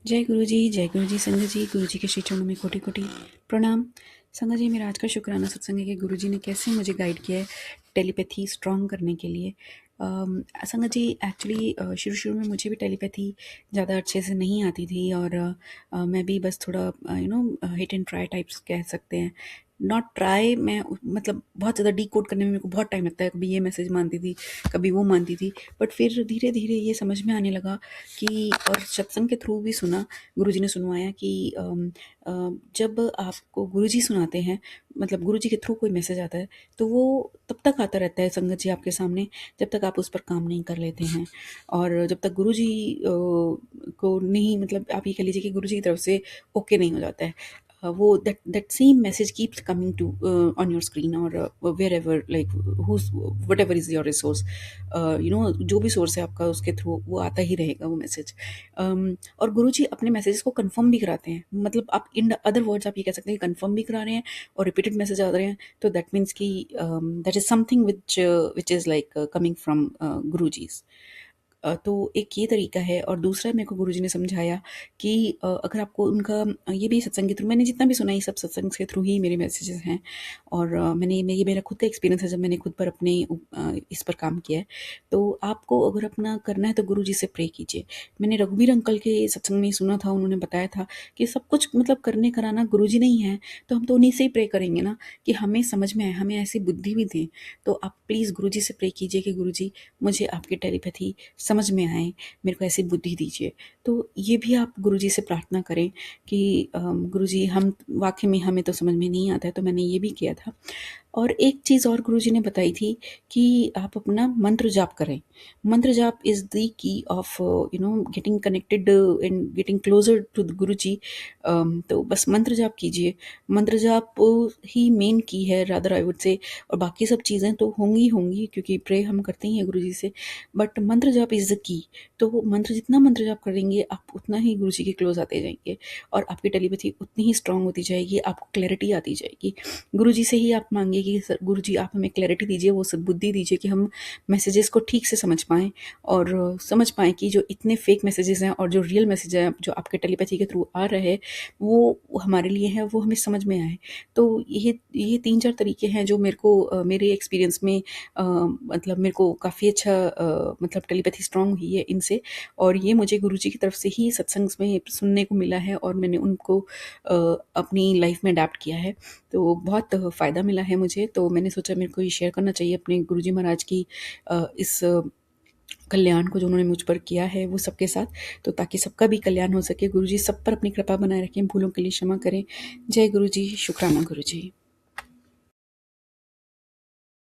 जय गुरु जी संगत जी। गुरु जी के श्री चरणों में कोटि कोटि प्रणाम। संगत जी, मेरा आज का शुक्राना सत्संग है कि गुरु जी ने कैसे मुझे गाइड किया है टेलीपैथी स्ट्रॉन्ग करने के लिए। संगत जी, एक्चुअली शुरू शुरू में मुझे भी टेलीपैथी ज़्यादा अच्छे से नहीं आती थी और मैं भी बस थोड़ा हिट एंड ट्राई टाइप्स कह सकते हैं। नॉट ट्राई, मैं मतलब बहुत ज़्यादा डी कोड करने में मेरे को बहुत टाइम लगता है। कभी ये मैसेज मानती थी, कभी वो मानती थी, बट फिर धीरे धीरे ये समझ में आने लगा कि, और सत्संग के थ्रू भी सुना, गुरुजी ने सुनवाया कि जब आपको गुरुजी सुनाते हैं, मतलब गुरुजी के थ्रू कोई मैसेज आता है, तो वो तब तक आता रहता है संगत जी आपके सामने जब तक आप उस पर काम नहीं कर लेते हैं। और जब तक गुरुजी को नहीं, मतलब आप ये कह लीजिए कि गुरुजी की तरफ से ओके नहीं हो जाता है, वो that same message keeps coming to on your screen और wherever, like whose whatever is your resource, जो भी सोर्स है आपका, उसके थ्रू वो आता ही रहेगा वो मैसेज। और गुरुजी अपने मैसेजेस को कंफर्म भी कराते हैं, मतलब आप इन अदर वर्ड्स आप ये कह सकते हैं कि कंफर्म भी करा रहे हैं और रिपीटेड मैसेज आ रहे हैं, तो दैट मीन्स कि that is something which is like coming from Guruji's. तो एक ये तरीका है, और दूसरा मेरे को गुरुजी ने समझाया कि अगर आपको उनका ये भी सत्संग के थ्रू, मैंने जितना भी सुना ये सब सत्संग के थ्रू ही मेरे मैसेजेस हैं। और ये मेरा खुद का एक्सपीरियंस है जब मैंने खुद पर अपने इस पर काम किया है। तो आपको अगर अपना करना है तो गुरुजी से प्रे कीजिए। मैंने रघुवीर अंकल के सत्संग में सुना था, उन्होंने बताया था कि सब कुछ मतलब करने कराना गुरुजी नहीं है, तो हम तो उन्हीं से ही प्रे करेंगे ना, कि हमें समझ में आए, हमें ऐसी बुद्धि भी दें। तो आप प्लीज़ गुरुजी से प्रे कीजिए कि गुरुजी मुझे आपकी टेलीपैथी समझ में आए, मेरे को ऐसी बुद्धि दीजिए। तो ये भी आप गुरुजी से प्रार्थना करें कि गुरुजी, हम वाक़ई में हमें तो समझ में नहीं आता है, तो मैंने ये भी किया था। और एक चीज़ और गुरुजी ने बताई थी कि आप अपना मंत्र जाप करें। मंत्र जाप is the key of getting connected and getting closer to the guruji. तो बस मंत्र जाप कीजिए। मंत्र जाप ही मेन की है, रादर आई वुड से। और बाकी सब चीज़ें तो होंगी होंगी, क्योंकि प्रे हम करते ही हैं गुरुजी से, बट मंत्र जाप इज़ द की। तो मंत्र, जितना मंत्र जाप करेंगे आप, उतना ही गुरुजी के क्लोज़ आते जाएंगे और आपकी टेलीपैथी उतनी ही स्ट्रांग होती जाएगी, आपको क्लैरिटी आती जाएगी। गुरुजी से ही आप मांगिए कि सर गुरुजी, आप हमें क्लैरिटी दीजिए, वो सद्बुद्धि दीजिए कि हम मैसेजेस को ठीक से समझ पाएँ और समझ पाएँ कि जो इतने फेक मैसेजेस हैं और जो रियल मैसेज हैं जो आपके टेलीपैथी के थ्रू आ रहे हैं, वो हमारे लिए हैं, वो हमें समझ में आए। तो ये 3-4 तरीके हैं जो मेरे को मेरे एक्सपीरियंस में मतलब मेरे को काफ़ी अच्छा मतलब टेलीपैथी स्ट्रांग हुई है इनसे। और ये मुझे गुरुजी की तरफ से ही सत्संग में सुनने को मिला है और मैंने उनको अपनी लाइफ में अडैप्ट किया है। तो बहुत फ़ायदा मिला है मुझे, तो मैंने सोचा मेरे को ये शेयर करना चाहिए अपने गुरुजी महाराज की इस कल्याण को जो उन्होंने मुझ पर किया है वो सबके साथ, तो ताकि सबका भी कल्याण हो सके। गुरुजी सब पर अपनी कृपा बनाए रखें, भूलों के लिए क्षमा करें। जय गुरुजी, शुक्राना गुरुजी।